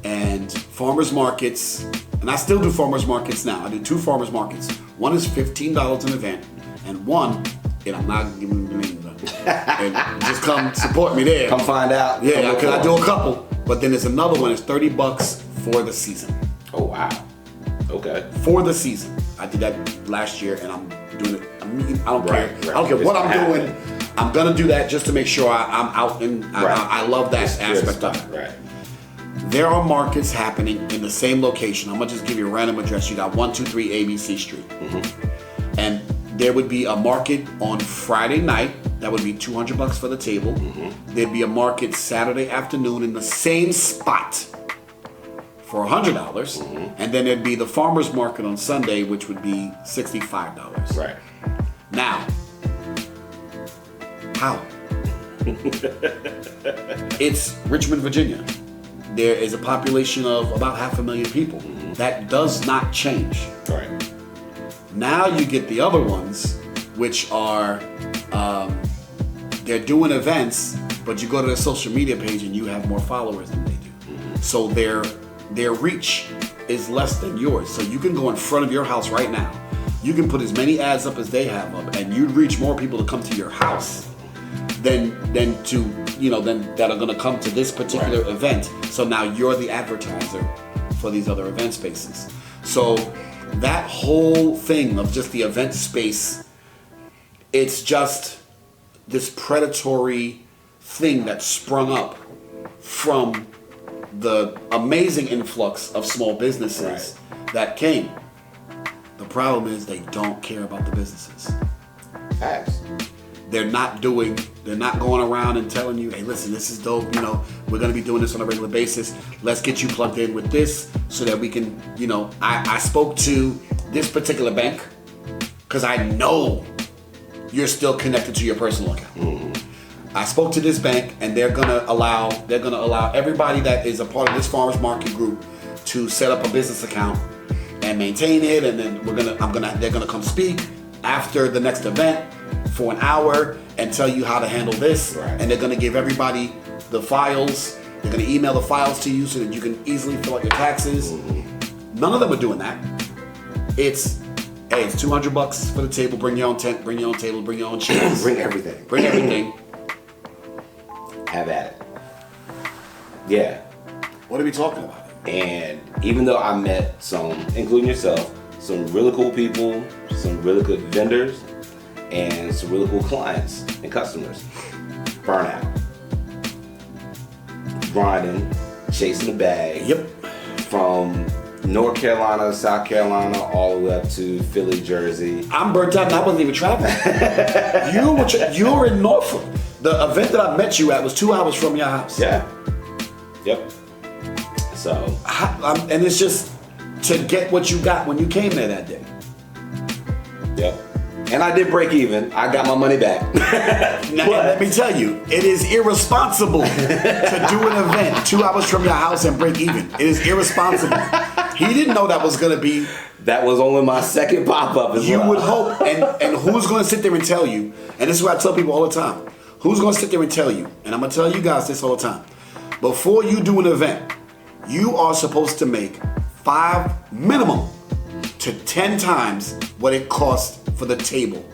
And farmers markets, and I still do farmers markets now. I do 2 farmers markets. One is $15 an event, and one, and I'm not giving the name of them. And just come support me there. Come find out. Yeah, because I do a couple. But then there's another one, it's $30 for the season. Oh, wow. Okay. For the season. I did that last year, and I'm doing it. I don't care. Right. I don't care It's what I'm gonna doing. I'm gonna do that just to make sure I'm out, and I love that aspect of it. Right. There are markets happening in the same location. I'm gonna just give you a random address. You got 123 ABC Street, and there would be a market on Friday night. That would be $200 for the table. There'd be a market Saturday afternoon in the same spot for $100, and then there'd be the farmers market on Sunday, which would be $65. Right. Now, how? It's Richmond, Virginia. There is a population of about 500,000 people. That does not change. Right. Now you get the other ones, which are, they're doing events, but you go to their social media page and you have more followers than they do. So their reach is less than yours. So you can go in front of your house right now. You can put as many ads up as they have up, and you'd reach more people to come to your house than that are going to come to this particular event. So now you're the advertiser for these other event spaces. So that whole thing of just the event space, it's just this predatory thing that sprung up from the amazing influx of small businesses that came. The problem is they don't care about the businesses. Facts. They're not going around and telling you, hey, listen, this is dope, we're going to be doing this on a regular basis. Let's get you plugged in with this so that we can, I spoke to this particular bank because I know you're still connected to your personal account. I spoke to this bank, and they're gonna allow everybody that is a part of this farmers market group to set up a business account and maintain it, and then they're gonna come speak. after the next event for an hour and tell you how to handle this. Right. And they're going to give everybody the files. They're going to email the files to you so that you can easily fill out your taxes. None of them are doing that. It's $200 for the table. Bring your own tent, bring your own table, bring your own chairs. Bring everything. Bring everything. Have at it. Yeah. What are we talking about? And even though I met some, including yourself, some really cool people, some really good vendors, and some really cool clients and customers, burnout. Grinding, chasing the bag. Yep. From North Carolina, South Carolina, all the way up to Philly, Jersey. I'm burnt out and I wasn't even traveling. you were in Norfolk. The event that I met you at was 2 hours from your house. Yeah. Yep. So. And it's just to get what you got when you came there that day. Yep. And I did break even. I got my money back. Now, let me tell you, it is irresponsible to do an event 2 hours from your house and break even. It is irresponsible. He didn't know that was going to be. That was only my second pop-up as well. You would hope. And who's going to sit there and tell you, and this is what I tell people all the time, who's going to sit there and tell you, and I'm going to tell you guys this all the time, before you do an event, you are supposed to make 5 minimum to 10 times what it costs for the table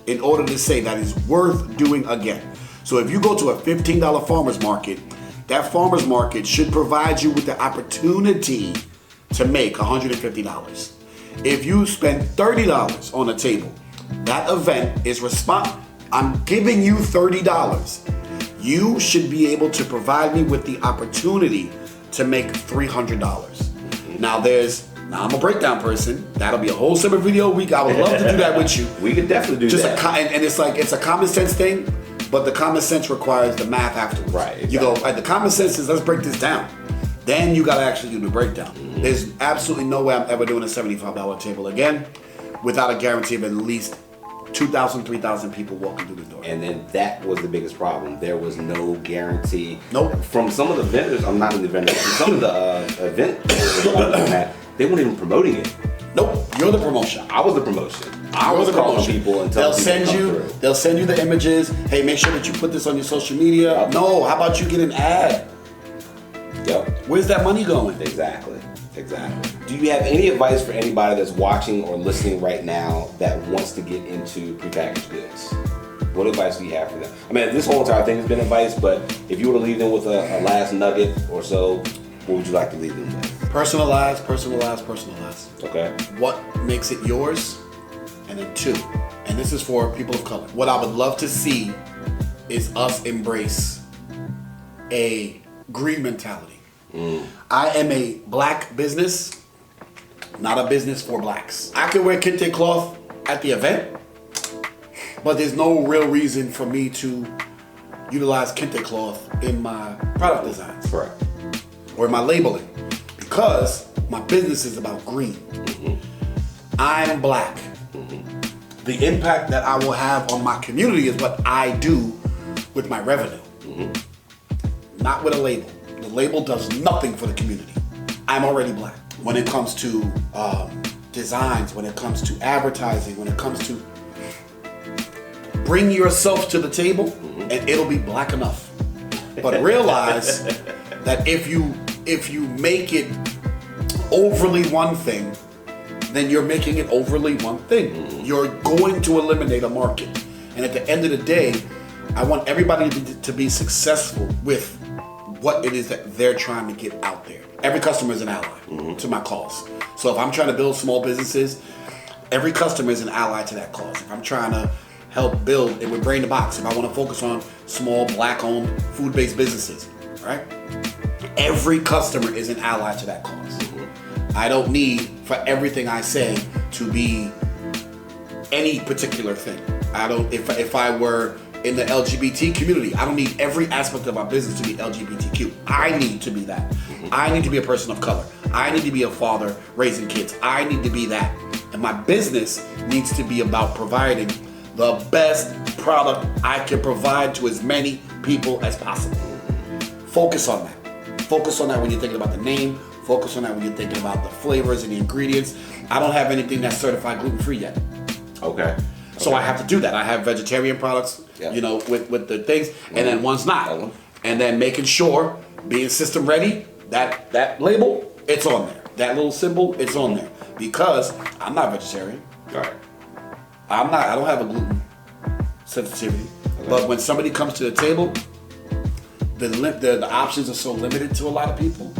in order to say that is worth doing again. So if you go to a $15 farmer's market, that farmer's market should provide you with the opportunity to make $150. If you spend $30 on a table, that event is I'm giving you $30. You should be able to provide me with the opportunity to make $300. Now I'm a breakdown person. That'll be a whole separate video week. I would love to do that with you. We could definitely do that. And it's a common sense thing, but the common sense requires the math afterwards. Right. Exactly. You go, the common sense is let's break this down. Then you gotta actually do the breakdown. There's absolutely no way I'm ever doing a $75 table again without a guarantee of at least 2,000, 3,000 people walking through the door. And then that was the biggest problem. There was no guarantee. Nope. From some of the vendors, I'm not in the vendors, from some of the event they weren't even promoting it. Nope, you're the promotion. I was the promotion. I was calling people and telling people they'll send you the images. Hey, make sure that you put this on your social media. Yep. No, how about you get an ad? Yep. Where's that money going? Exactly. Do you have any advice for anybody that's watching or listening right now that wants to get into prepackaged goods? What advice do you have for them? I mean, this whole entire thing has been advice, but if you were to leave them with a last nugget or so, what would you like to leave them with? Personalize. Okay. What makes it yours? And then 2, and this is for people of color. What I would love to see is us embrace a green mentality. I am a black business, not a business for blacks. I can wear kente cloth at the event, but there's no real reason for me to utilize kente cloth in my product designs. Correct. Or in my labeling, because my business is about green. I'm black. The impact that I will have on my community is what I do with my revenue, not with a label. The label does nothing for the community. I'm already black. When it comes to designs, when it comes to advertising, when it comes to bring yourself to the table, and it'll be black enough. But realize that if you make it overly one thing, then you're making it overly one thing. You're going to eliminate a market. And at the end of the day, I want everybody to be successful with what it is that they're trying to get out there. Every customer is an ally to my cause. So if I'm trying to build small businesses, every customer is an ally to that cause. If I'm trying to help build it with Brain the Box, if I want to focus on small black-owned food-based businesses, right? Every customer is an ally to that cause. I don't need for everything I say to be any particular thing. I don't. If I were in the LGBT community, I don't need every aspect of my business to be LGBTQ. I need to be that. I need to be a person of color. I need to be a father raising kids. I need to be that. And my business needs to be about providing the best product I can provide to as many people as possible. Focus on that. Focus on that when you're thinking about the name. Focus on that when you're thinking about the flavors and the ingredients. I don't have anything that's certified gluten-free yet. Okay. So I have to do that. I have vegetarian products, Yeah. you know, with the things, and then one's not. And then making sure, being system ready, that label, it's on there. That little symbol, it's on there. Because I'm not vegetarian. Right. I don't have a gluten sensitivity. Okay. But when somebody comes to the table, the options are so limited to a lot of people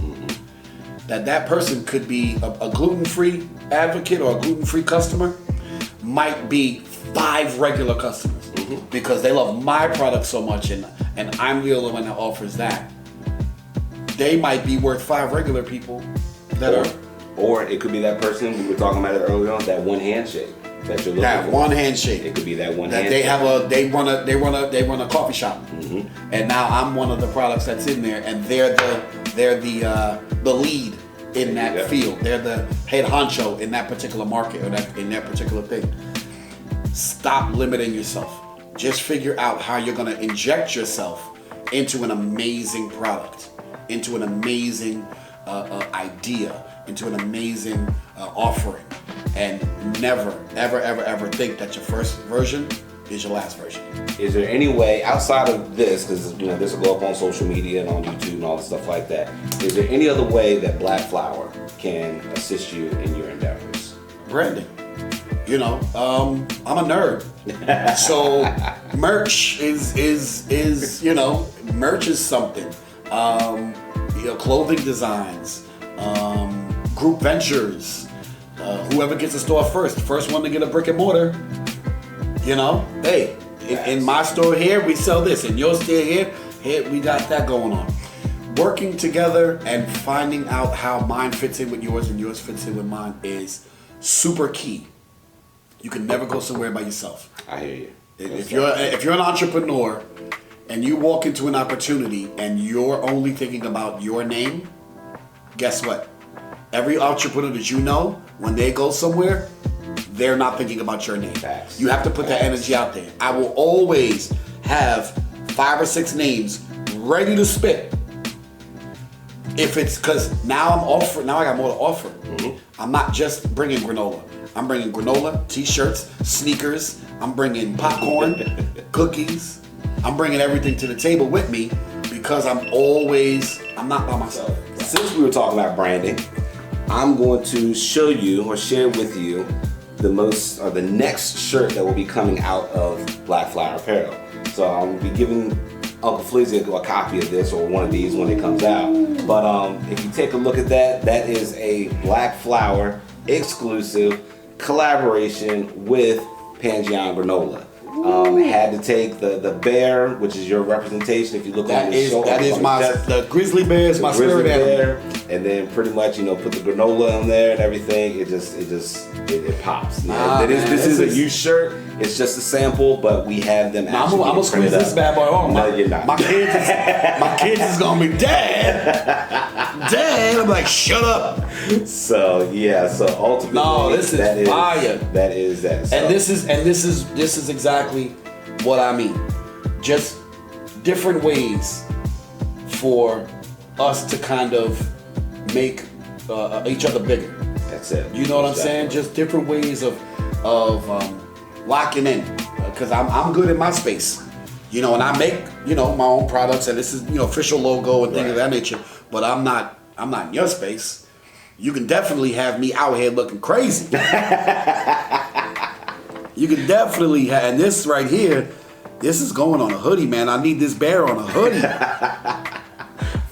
that person could be a gluten-free advocate or a gluten-free customer, might be 5 regular customers because they love my product so much and I'm the only one that offers that. They might be worth 5 regular people or it could be that person we were talking about it earlier on, that one handshake that you're looking that for. one handshake. It could be that one that handshake. they run a coffee shop, and now I'm one of the products that's in there, and they're the lead in that field. They're the head honcho in that particular market or in that particular thing. Stop limiting yourself. Just figure out how you're going to inject yourself into an amazing product, into an amazing idea, into an amazing offering, and never, ever think that your first version is your last version. Is there any way outside of this, because you know this will go up on social media and on YouTube and all the stuff like that? Is there any other way that Black Flower can assist you in your endeavors? Branding. You know, I'm a nerd, so merch is you know, merch is something. You know, clothing designs, group ventures. Whoever gets the store first one to get a brick and mortar. You know, hey, in my store here we sell this, in your store here we got that going on. Working together and finding out how mine fits in with yours and yours fits in with mine is super key. You can never go somewhere by yourself. I hear you. If you're an entrepreneur and you walk into an opportunity and you're only thinking about your name, guess what? Every entrepreneur that you know, when they go somewhere, they're not thinking about your name. Facts. You have to put that energy out there. I will always have 5 or 6 names ready to spit. If it's because now I got more to offer. I'm not just bringing granola. I'm bringing granola, t-shirts, sneakers. I'm bringing popcorn, cookies. I'm bringing everything to the table with me because I'm not by myself. Since we were talking about branding, I'm going to show you or share with you the next shirt that will be coming out of Black Flower Apparel. So I'm gonna be giving Uncle Flizzy a copy of this or one of these when it comes out. But if you take a look at that, that is a Black Flower exclusive collaboration with Pangeon Granola. Had to take the bear, which is your representation. If you look on the show, that is the Grizzly Bear is my spirit animal. And then pretty much put the granola on there and everything. It pops. This is a used shirt. It's just a sample, but we have them. I'm gonna squeeze this bad boy on. No, you're not. My kids is gonna be Dad. I'm like, shut up. So yeah. So ultimately, no, this is fire. That is that. So. And this is exactly what I mean. Just different ways for us to kind of make each other bigger. That's it. You know what I'm saying? Just different ways of locking in. Because I'm good in my space. And I make my own products, and this is official logo and things of that nature. But I'm not in your space. You can definitely have me out here looking crazy. You can definitely have, and this right here, this is going on a hoodie, man. I need this bear on a hoodie.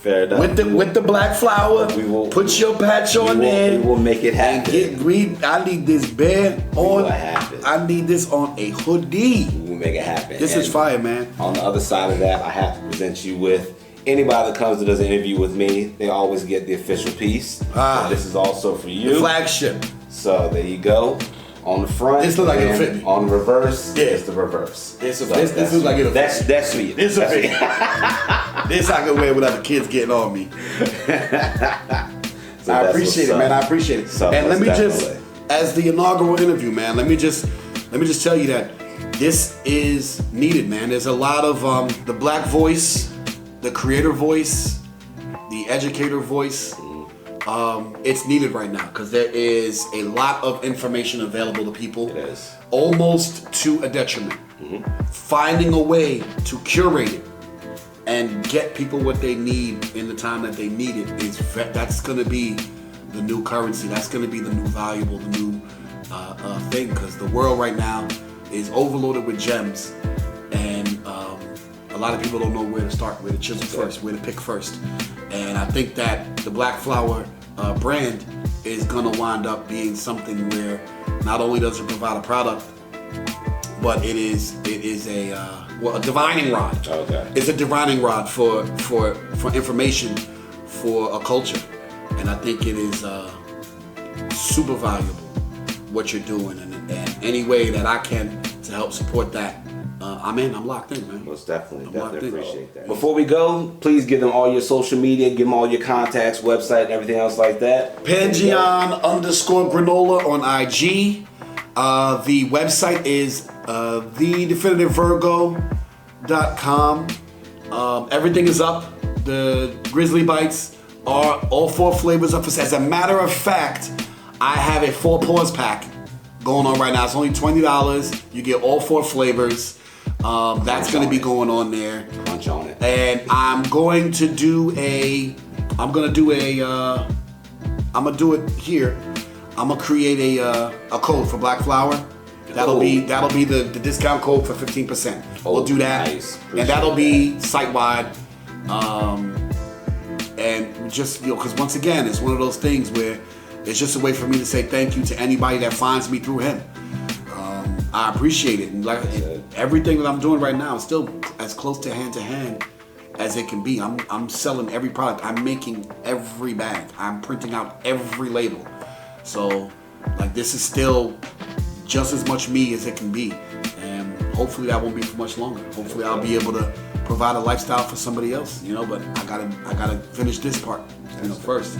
Fair enough. With the Black Flower, put your patch on there. We will make it happen. I need this bear on. I need this on a hoodie. We will make it happen. This is fire, man. On the other side of that, I have to present you with anybody that comes to does an interview with me. They always get the official piece. So this is also for you. The flagship. So there you go. On the front, this looks like it'll fit me. On the reverse, it's the reverse. This looks like it'll fit me. That's me. This will fit. This I can wear without the kids getting on me. I appreciate it, man. I appreciate it. So and let me just, as the inaugural interview, man, let me just tell you that this is needed, man. There's a lot of the Black voice, the creator voice, the educator voice, it's needed right now because there is a lot of information available to people. It is. Almost to a detriment. Finding a way to curate it and get people what they need in the time that they need it that's going to be the new currency. That's going to be the new valuable, the new thing, because the world right now is overloaded with gems, and a lot of people don't know where to start, where to chisel first, where to pick first. And I think that the Black Flower brand is going to wind up being something where not only does it provide a product, but it is a divining rod. Okay. It's a divining rod for information for a culture, and I think it is super valuable what you're doing, and any way that I can to help support that, I'm locked in, man. Most definitely, locked in. appreciate that. Before we go, please give them all your social media, give them all your contacts, website, and everything else like that. Pangeon_Granola on IG. The website is thedefinitive.virgo.com. Everything is up. The Grizzly Bites are all 4 flavors up for sale. As a matter of fact, I have a 4 paws pack going on right now. It's only $20. You get all 4 flavors. That's going to be going on there. Punch on it. And I'm going to do I'm going to do it here. I'm gonna create a code for Black Flower. That'll be the discount code for 15%. We'll do that, nice. And that'll be site wide. And just because once again, it's one of those things where it's just a way for me to say thank you to anybody that finds me through him. I appreciate it, and everything that I'm doing right now is still as close to hand as it can be. I'm selling every product. I'm making every bag. I'm printing out every label. So, this is still just as much me as it can be, and hopefully that won't be for much longer. Hopefully I'll be able to provide a lifestyle for somebody else, but I gotta finish this part, first.